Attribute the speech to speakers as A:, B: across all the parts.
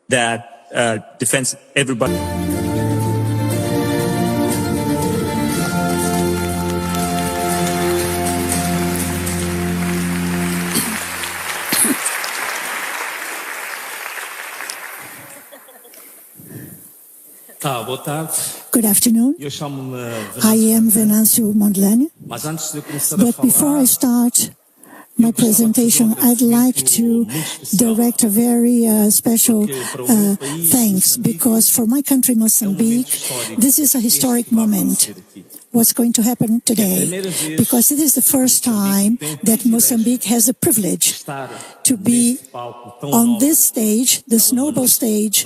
A: that defends everybody.
B: Good afternoon. I am Venâncio Mondlane. But before I start my presentation, I'd like to direct a very special thanks, because for my country, Mozambique, this is a historic moment. What's going to happen today? Because it is the first time that Mozambique has the privilege to be on this stage, this noble stage,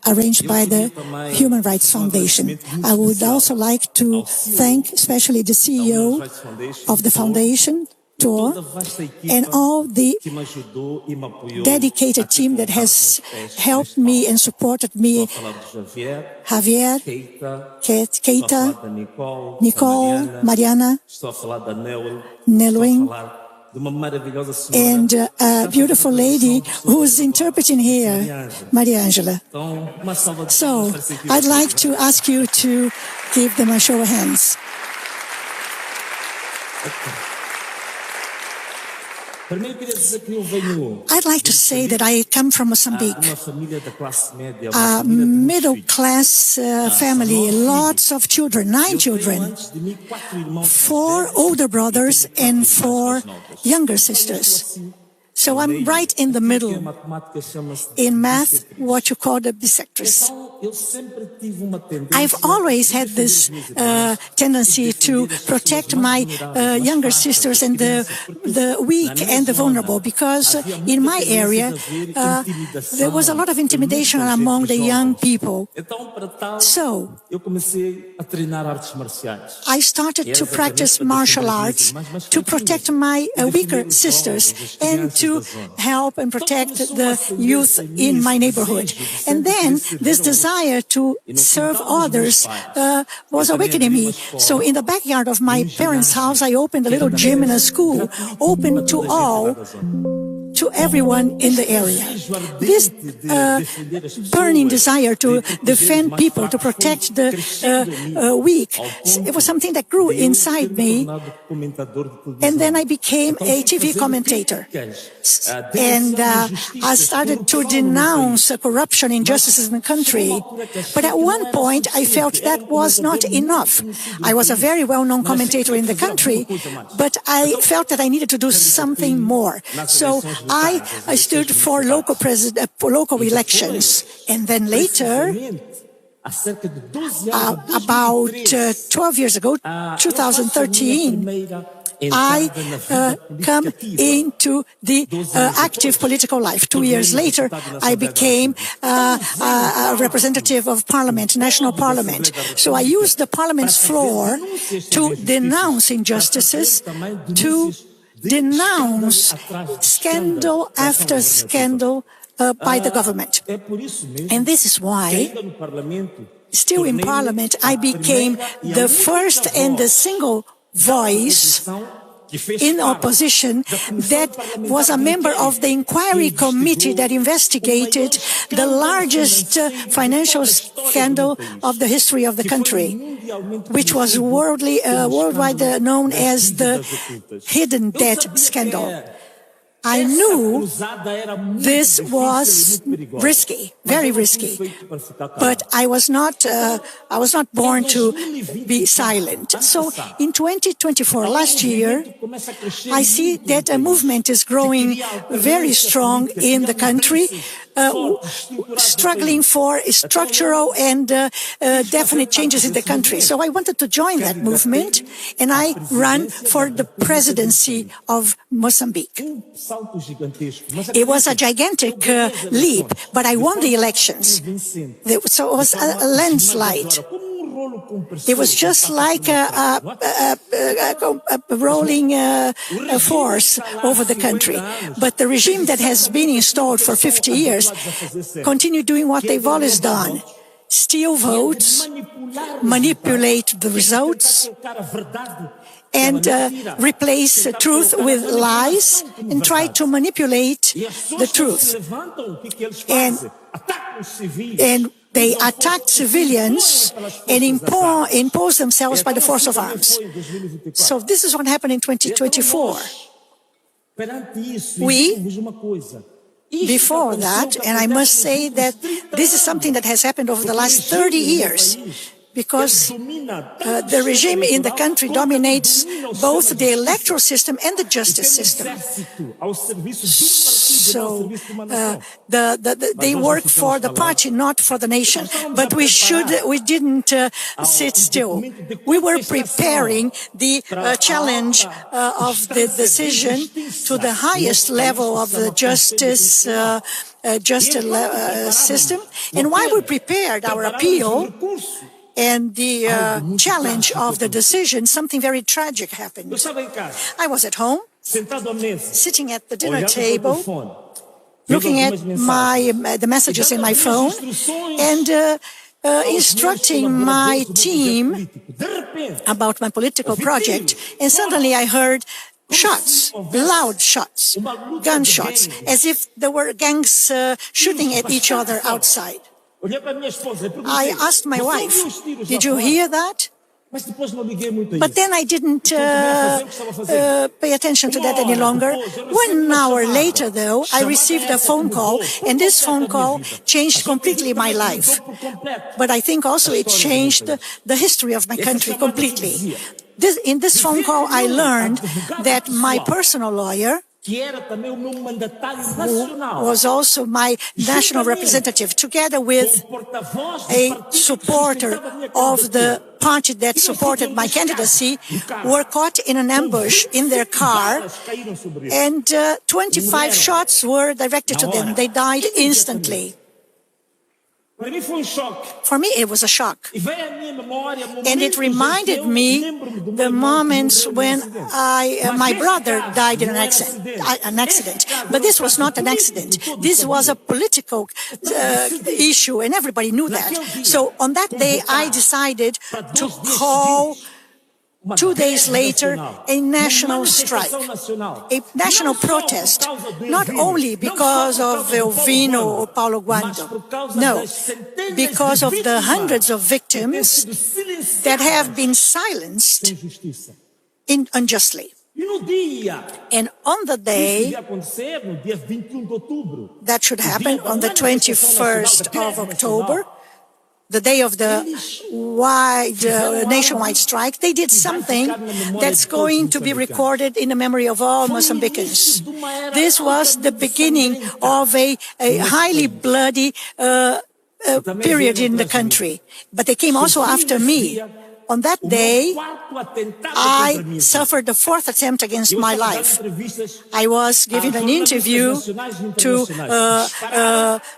B: arranged by the Human Rights Foundation. I would also like to thank especially the CEO of the foundation, Tor, and all the dedicated team that has helped me and supported me, Javier, Keita, Nicole, Mariana, Nelwing, and a beautiful lady who's interpreting here, Maria Angela. So I'd like to ask you to give them a show of hands. I'd like to say that I come from Mozambique, a middle-class family, lots of children, 9 children, 4 older brothers and 4 younger sisters. So I'm right in the middle. In math, what you call the bisectress. I've always had this tendency to protect my younger sisters and the weak and the vulnerable, because in my area, there was a lot of intimidation among the young people. So I started to practice martial arts to protect my weaker sisters and to help and protect the youth in my neighborhood. And then this desire to serve others was awakening me. So in the backyard of my parents' house, I opened a little gym in a school, open to all, to everyone in the area. This burning desire to defend people, to protect the weak, it was something that grew inside me. And then I became a TV commentator. And I started to denounce corruption, injustices in the country. But at one point, I felt that was not enough. I was a very well-known commentator in the country, but I felt that I needed to do something more. So I stood for local elections. And then later, about 12 years ago, 2013, I come into the active political life. 2 years later, I became a representative of Parliament, National Parliament. So I used the Parliament's floor to denounce injustices, to denounce scandal after scandal by the government. And this is why, still in Parliament, I became the first and the single voice in opposition that was a member of the inquiry committee that investigated the largest financial scandal of the history of the country, which was worldwide known as the hidden debt scandal. I knew this was risky, very risky, but I was not born to be silent. So in 2024, last year, I see that a movement is growing very strong in the country, struggling for structural and definite changes in the country. So I wanted to join that movement, and I ran for the presidency of Mozambique. It was a gigantic leap, but I won the elections. So it was a landslide. It was just like a rolling force over the country. But the regime that has been installed for 50 years continued doing what they've always done. Steal votes, manipulate the results, and replace truth with lies and try to manipulate the truth. And they attacked civilians and imposed themselves by the force of arms. So this is what happened in 2024. Before that, and I must say that this is something that has happened over the last 30 years, because the regime in the country dominates both the electoral system and the justice system. So they work for the party, not for the nation. But we didn't sit still. We were preparing the challenge of the decision to the highest level of the justice system. And while we prepared our appeal, and the challenge of the decision, something very tragic happened. I was at home, sitting at the dinner table, looking at the messages in my phone, and instructing my team about my political project. And suddenly I heard shots, loud shots, gunshots, as if there were gangs shooting at each other outside. I asked my wife, "Did you hear that?" But then I didn't pay attention to that any longer. 1 hour later, though, I received a phone call, and this phone call changed completely my life. But I think also it changed the history of my country completely. In this phone call, I learned that my personal lawyer, who was also my national representative, together with a supporter of the party that supported my candidacy, were caught in an ambush in their car, and 25 shots were directed to them. They died instantly. For me, it was a shock. And it reminded me the moments when my brother died in an accident. But this was not an accident. This was a political issue, and everybody knew that. So on that day, I decided to call, 2 days later, a national strike, a national protest, not only because of Elvino or Paulo Guando, no, because of the hundreds of victims that have been silenced unjustly. And on the day that should happen, on the 21st of October, the day of the nationwide strike, they did something that's going to be recorded in the memory of all Mozambicans. This was the beginning of a highly bloody period in the country. But they came also after me. On that day, I suffered the 4th attempt against my life. I was giving an interview to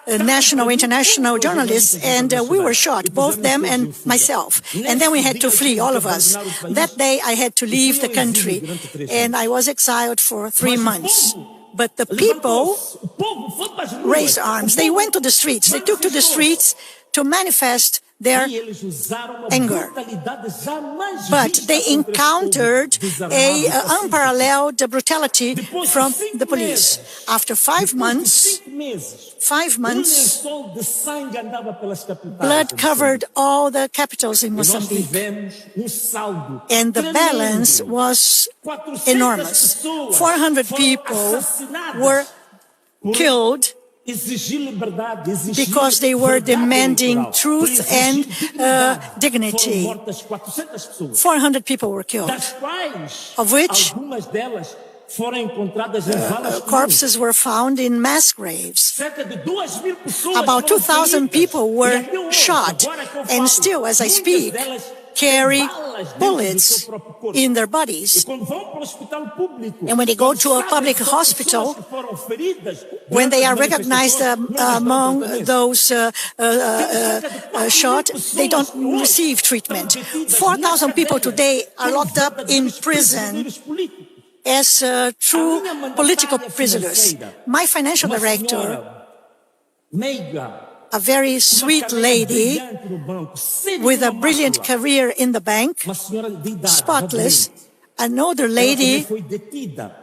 B: national, international journalists, and we were shot, both them and myself. And then we had to flee, all of us. That day, I had to leave the country, and I was exiled for 3 months. But the people raised arms. They went to the streets. They took to the streets to manifest their anger. But they encountered an unparalleled brutality from the police. After 5 months, blood covered all the capitals in Mozambique. And the balance was enormous. 400 people were killed because they were demanding truth and dignity. 400 people were killed, of which corpses were found in mass graves. About 2,000 people were shot, and still, as I speak, carry bullets in their bodies. And when they go to a public hospital, when they are recognized among those shot, they don't receive treatment. 4,000 people today are locked up in prison as true political prisoners. My financial director, a very sweet lady with a brilliant career in the bank, spotless, An older lady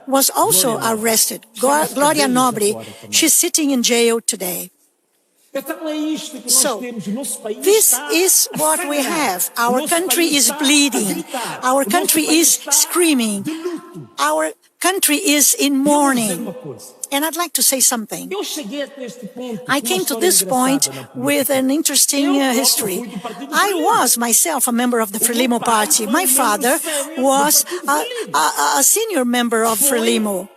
B: was also arrested, Gloria Nobre. She's sitting in jail today. So, this is what we have. Our country is bleeding. Our country is screaming. Our country is in mourning. And I'd like to say something. I came to this point with an interesting history. I was myself a member of the Frelimo party. My father was a senior member of Frelimo.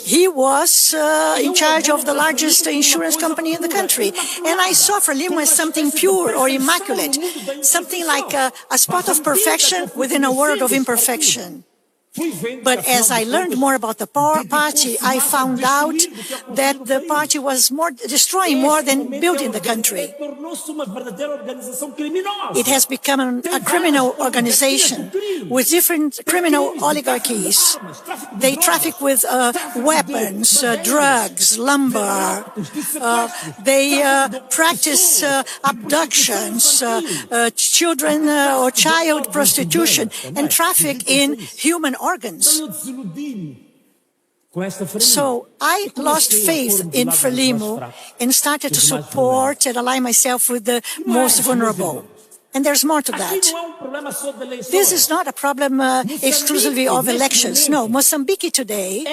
B: He was in charge of the largest insurance company in the country. And I saw Frelimo as something pure or immaculate, something like a spot of perfection within a world of imperfection. But as I learned more about the party, I found out that the party was destroying more than building the country. It has become a criminal organization with different criminal oligarchies. They traffic with weapons, drugs, lumber. They practice abductions, children or child prostitution, and traffic in human organs. So I lost faith in Frelimo and started to support and align myself with the most vulnerable. And there's more to that. This is not a problem exclusively of elections. No, Mozambique today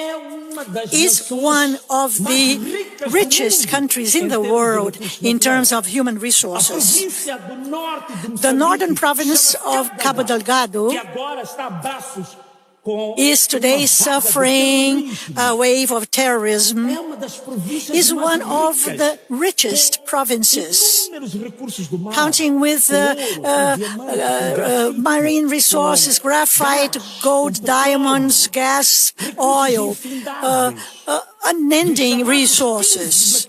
B: is one of the richest countries in the world in terms of human resources. The northern province of Cabo Delgado is today suffering a wave of terrorism, is one of the richest provinces, counting with marine resources, graphite, gold, diamonds, gas, oil, unending resources.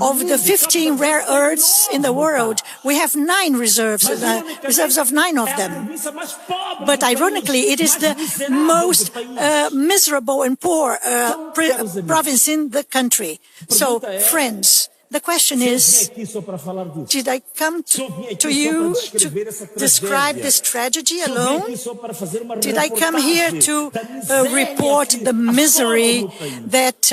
B: Of the 15 rare earths in the world, we have 9 reserves of 9 of them. But ironically, it is the most miserable and poor province in the country. So, friends, the question is, did I come to you to describe this tragedy alone? Did I come here to report the misery that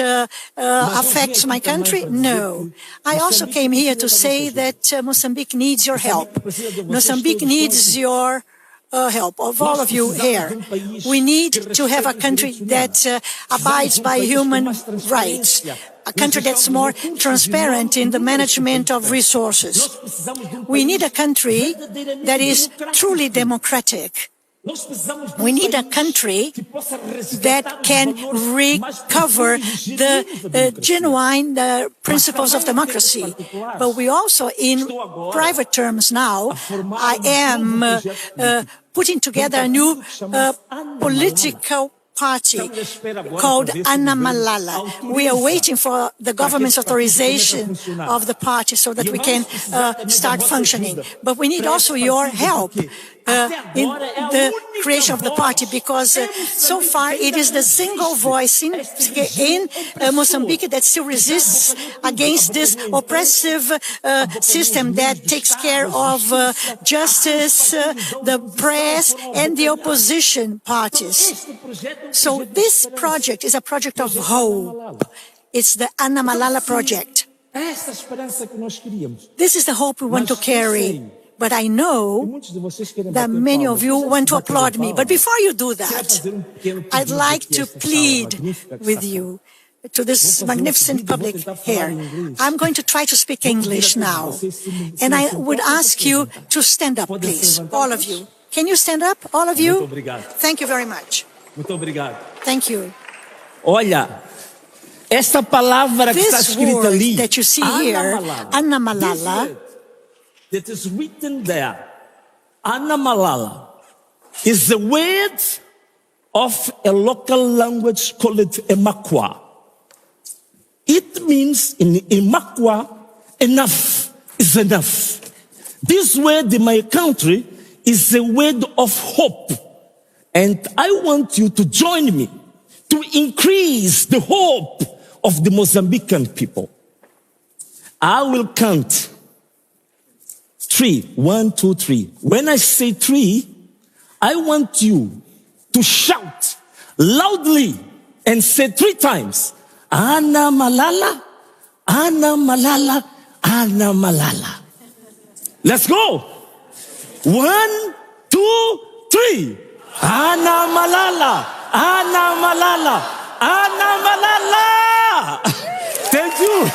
B: affects my country? No. I also came here to say that Mozambique needs your help. Mozambique needs your help of all of you here. We need to have a country that abides by human rights, a country that's more transparent in the management of resources. We need a country that is truly democratic. We need a country that can recover the genuine principles of democracy. But we also, in private terms now, I am putting together a new political party called Ana Malala. We are waiting for the government's authorization of the party so that we can start functioning. But we need also your help in the creation of the party, because so far it is the single voice in Mozambique that still resists against this oppressive system that takes care of justice, the press, and the opposition parties. So this project is a project of hope. It's the Ana Malala project. This is the hope we want to carry. But I know that many of you want to applaud me. But before you do that, I'd like to plead with you to this magnificent public here. I'm going to try to speak English now. And I would ask you to stand up, please, all of you. Can you stand up, all of you? Thank you very much. Thank you.
A: Olha, esta palavra que está escrita ali,
B: that you see here, Ana Malala,
A: that is written there, Ana Malala, is the word of a local language called Emakwa. It means in Emakwa, enough is enough. This word in my country is the word of hope. And I want you to join me to increase the hope of the Mozambican people. I will count 3. 1, 2, 3. When I say 3, I want you to shout loudly and say 3 times, Ana Malala, Ana Malala, Ana Malala. Let's go. 1, 2, 3. Ana Malala, Ana Malala, Ana Malala. Thank you.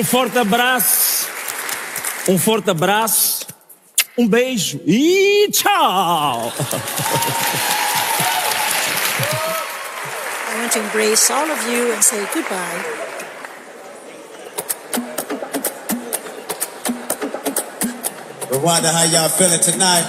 A: Forte abraço, beijo e tchau.
B: I want to embrace all of you and say goodbye.
C: Rwanda, how y'all feeling tonight?